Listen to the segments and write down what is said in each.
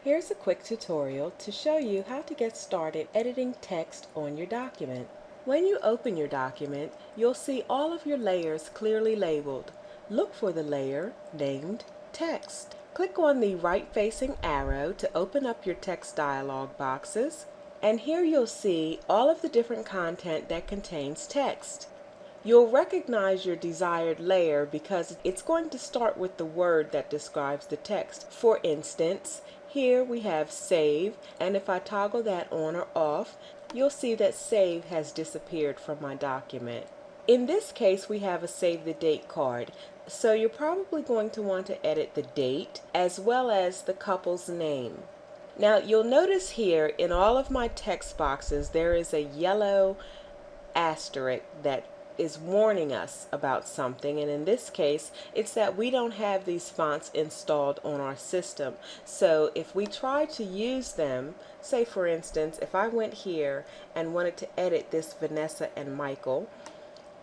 Here's a quick tutorial to show you how to get started editing text on your document. When you open your document, you'll see all of your layers clearly labeled. Look for the layer named Text. Click on the right-facing arrow to open up your text dialog boxes, and here you'll see all of the different content that contains text. You'll recognize your desired layer because it's going to start with the word that describes the text. For instance, here we have save, and if I toggle that on or off, you'll see that save has disappeared from my document. In this case, we have a save the date card, so you're probably going to want to edit the date as well as the couple's name. Now you'll notice here in all of my text boxes there is a yellow asterisk that is warning us about something, and in this case it's that we don't have these fonts installed on our system. So if we try to use them, say for instance if I went here and wanted to edit this Vanessa and Michael,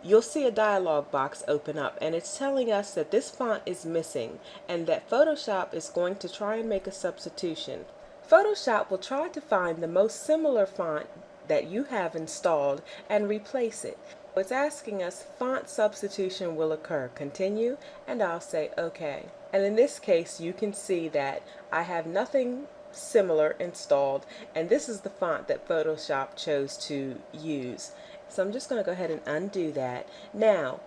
you'll see a dialog box open up, and it's telling us that this font is missing and that Photoshop is going to try and make a substitution. Photoshop will try to find the most similar font that you have installed and replace it. It's asking us font substitution will occur. Continue, and I'll say OK. And in this case you can see that I have nothing similar installed, and this is the font that Photoshop chose to use. So I'm just going to go ahead and undo that. Now,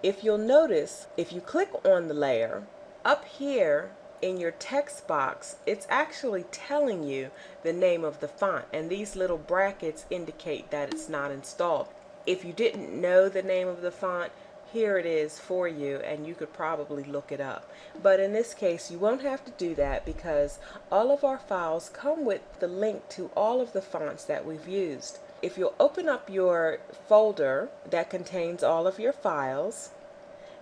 if you'll notice, if you click on the layer, up here in your text box, it's actually telling you the name of the font, and these little brackets indicate that it's not installed. If you didn't know the name of the font, here it is for you, and you could probably look it up. But in this case, you won't have to do that because all of our files come with the link to all of the fonts that we've used. If you'll open up your folder that contains all of your files,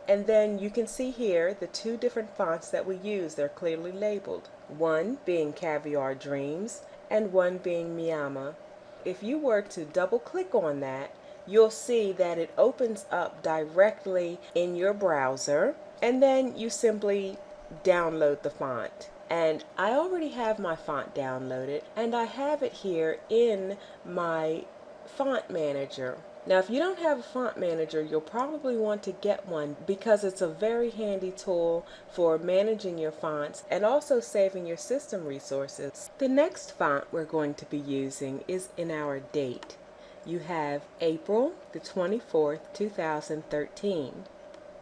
and then you can see here the two different fonts that we use. They're clearly labeled, one being Caviar Dreams and one being Miyama. If you were to double click on that, you'll see that it opens up directly in your browser, and then you simply download the font. And I already have my font downloaded, and I have it here in my font manager. Now if you don't have a font manager, you'll probably want to get one because it's a very handy tool for managing your fonts and also saving your system resources. The next font we're going to be using is in our date. You have April the 24th, 2013.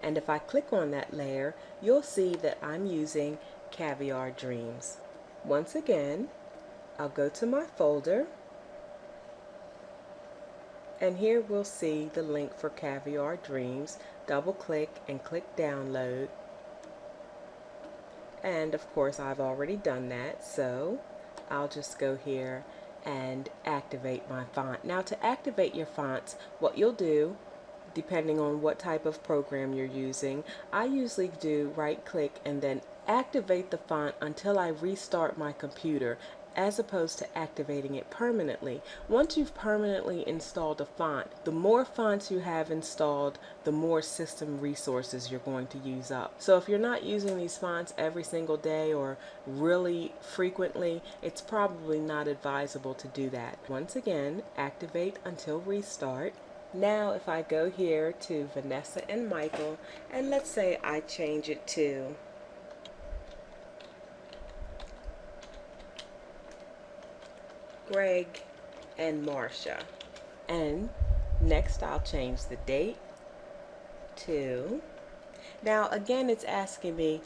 And if I click on that layer, you'll see that I'm using Caviar Dreams. Once again, I'll go to my folder, and here we'll see the link for Caviar Dreams. Double click and click download. And of course I've already done that, so I'll just go here and activate my font. Now to activate your fonts, what you'll do, depending on what type of program you're using, I usually do right click and then activate the font until I restart my computer, as opposed to activating it permanently. Once you've permanently installed a font, the more fonts you have installed, the more system resources you're going to use up. So if you're not using these fonts every single day or really frequently, it's probably not advisable to do that. Once again, activate until restart. Now if I go here to Vanessa and Michael, and let's say I change it to Greg and Marcia. And next I'll change the date to, now again it's asking me,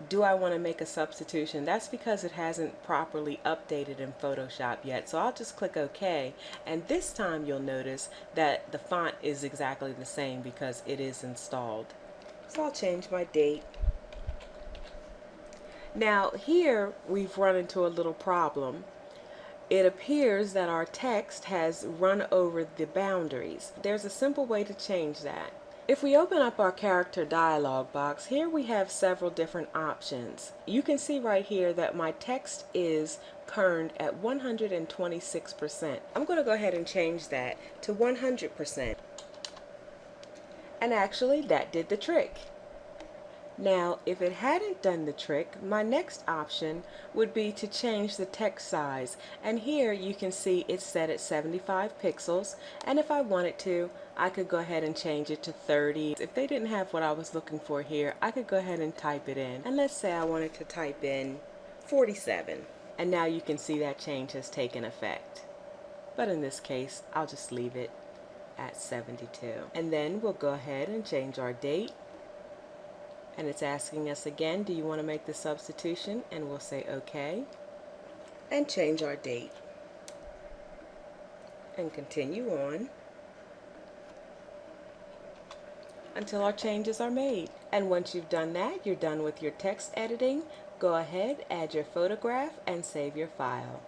do I want to make a substitution? That's because it hasn't properly updated in Photoshop yet. So I'll just click OK, and this time you'll notice that the font is exactly the same because it is installed. So I'll change my date. Now here we've run into a little problem. It appears that our text has run over the boundaries. There's a simple way to change that. If we open up our character dialog box, here we have several different options. You can see right here that my text is kerned at 126%. I'm going to go ahead and change that to 100%. And actually that did the trick. Now, if it hadn't done the trick, my next option would be to change the text size. And here you can see it's set at 75 pixels. And if I wanted to, I could go ahead and change it to 30. If they didn't have what I was looking for here, I could go ahead and type it in. And let's say I wanted to type in 47. And now you can see that change has taken effect. But in this case, I'll just leave it at 72. And then we'll go ahead and change our date. And it's asking us again, do you want to make the substitution? And we'll say OK. And change our date. And continue on until our changes are made. And once you've done that, you're done with your text editing. Go ahead, add your photograph, and save your file.